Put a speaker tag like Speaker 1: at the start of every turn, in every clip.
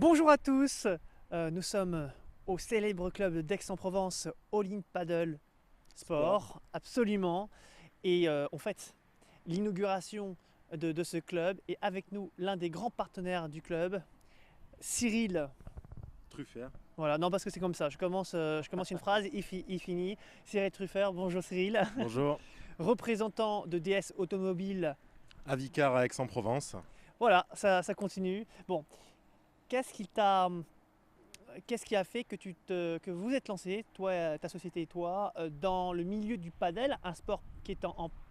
Speaker 1: Bonjour à tous, nous sommes au célèbre club d'Aix-en-Provence, All In Paddle Sport, absolument. Et on fête l'inauguration de ce club. Et avec nous, l'un des grands partenaires du club, Cyril.
Speaker 2: Truffert.
Speaker 1: Voilà, non parce que c'est comme ça, je commence une phrase, il finit. Cyril Truffert, bonjour Cyril.
Speaker 2: Bonjour.
Speaker 1: Représentant de DS Automobile.
Speaker 2: Avicar à Aix-en-Provence.
Speaker 1: Voilà, ça continue. Bon, qu'est-ce qui t'a qu'est-ce qui a fait que vous êtes lancé, toi, ta société et toi, dans le milieu du padel, un sport qui est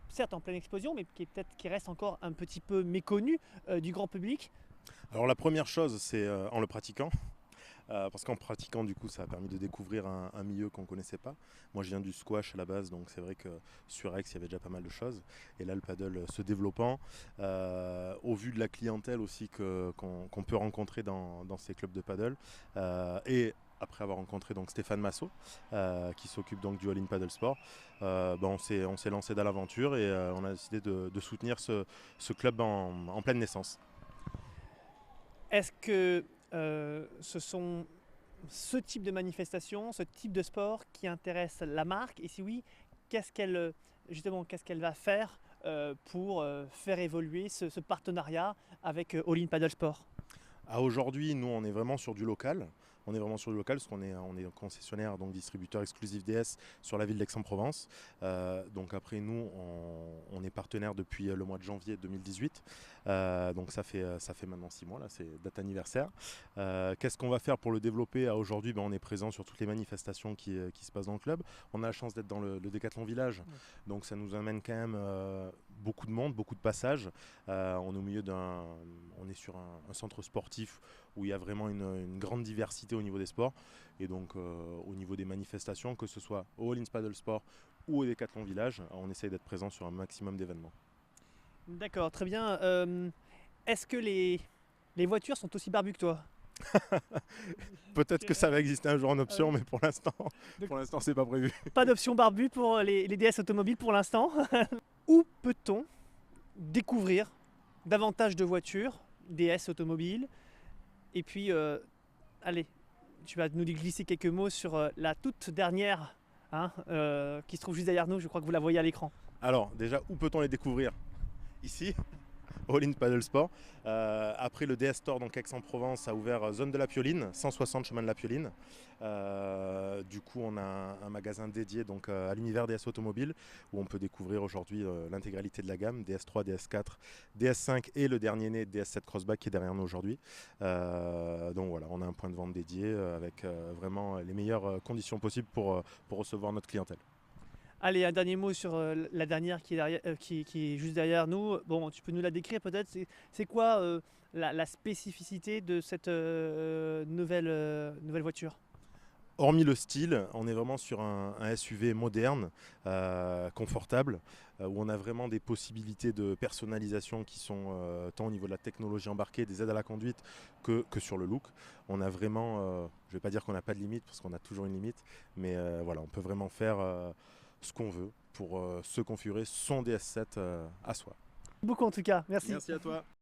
Speaker 1: certes en pleine explosion, mais qui reste encore un petit peu méconnu du grand public.
Speaker 2: Alors la première chose, c'est en le pratiquant. Parce qu'en pratiquant, du coup, ça a permis de découvrir un milieu qu'on ne connaissait pas. Moi, je viens du squash à la base, donc c'est vrai que sur Aix, il y avait déjà pas mal de choses. Et là, le paddle se développant, au vu de la clientèle aussi qu'on peut rencontrer dans ces clubs de paddle, et après avoir rencontré donc Stéphane Massot, qui s'occupe donc du All In Paddle Sport, on s'est lancé dans l'aventure et on a décidé de soutenir ce club en pleine naissance.
Speaker 1: Est-ce que ce sont ce type de manifestation, ce type de sport qui intéresse la marque? Et si oui, qu'est-ce qu'elle va faire pour faire évoluer ce partenariat avec All In Paddle Sport?
Speaker 2: À aujourd'hui, nous, on est vraiment sur du local. On est vraiment sur du local parce qu'on est concessionnaire, donc distributeur exclusif DS sur la ville d'Aix-en-Provence. Donc après, nous, on est partenaire depuis le mois de janvier 2018. Donc ça fait maintenant 6 mois, là, c'est date anniversaire. Qu'est-ce qu'on va faire pour le développer? À aujourd'hui, on est présent sur toutes les manifestations qui se passent dans le club. On a la chance d'être dans le Décathlon Village, donc ça nous amène quand même beaucoup de monde, beaucoup de passages. On est sur un centre sportif où il y a vraiment une grande diversité au niveau des sports. Et donc au niveau des manifestations, que ce soit au All In Paddle Sport ou au Décathlon Village, on essaye d'être présent sur un maximum d'événements.
Speaker 1: D'accord, très bien. Est-ce que les voitures sont aussi barbues que toi?
Speaker 2: Peut-être que ça va exister un jour en option,
Speaker 1: oui.
Speaker 2: mais pour l'instant, c'est pas prévu.
Speaker 1: Pas d'option barbue pour les DS automobiles pour l'instant. Où peut-on découvrir davantage de voitures, DS automobiles? Et puis, allez, tu vas nous glisser quelques mots sur la toute dernière, hein, qui se trouve juste derrière nous. Je crois que vous la voyez à l'écran.
Speaker 2: Alors, déjà, où peut-on les découvrir? Ici, All In Paddle Sport. Après, le DS Store, donc Aix-en-Provence, a ouvert zone de la Pioline, 160 chemin de la Pioline. Du coup, on a un magasin dédié donc, à l'univers DS automobile où on peut découvrir aujourd'hui l'intégralité de la gamme DS3, DS4, DS5 et le dernier né DS7 Crossback qui est derrière nous aujourd'hui. Donc voilà, on a un point de vente dédié avec vraiment les meilleures conditions possibles pour recevoir notre clientèle.
Speaker 1: Allez, un dernier mot sur la dernière qui est juste derrière nous. Bon, tu peux nous la décrire peut-être. C'est quoi la spécificité de cette nouvelle voiture?
Speaker 2: Hormis le style, on est vraiment sur un SUV moderne, confortable, où on a vraiment des possibilités de personnalisation qui sont tant au niveau de la technologie embarquée, des aides à la conduite, que sur le look. On a vraiment, je ne vais pas dire qu'on n'a pas de limite, parce qu'on a toujours une limite, mais voilà, on peut vraiment faire ce qu'on veut pour se configurer son DS7 à soi.
Speaker 1: Beaucoup en tout cas. Merci.
Speaker 2: Merci à toi.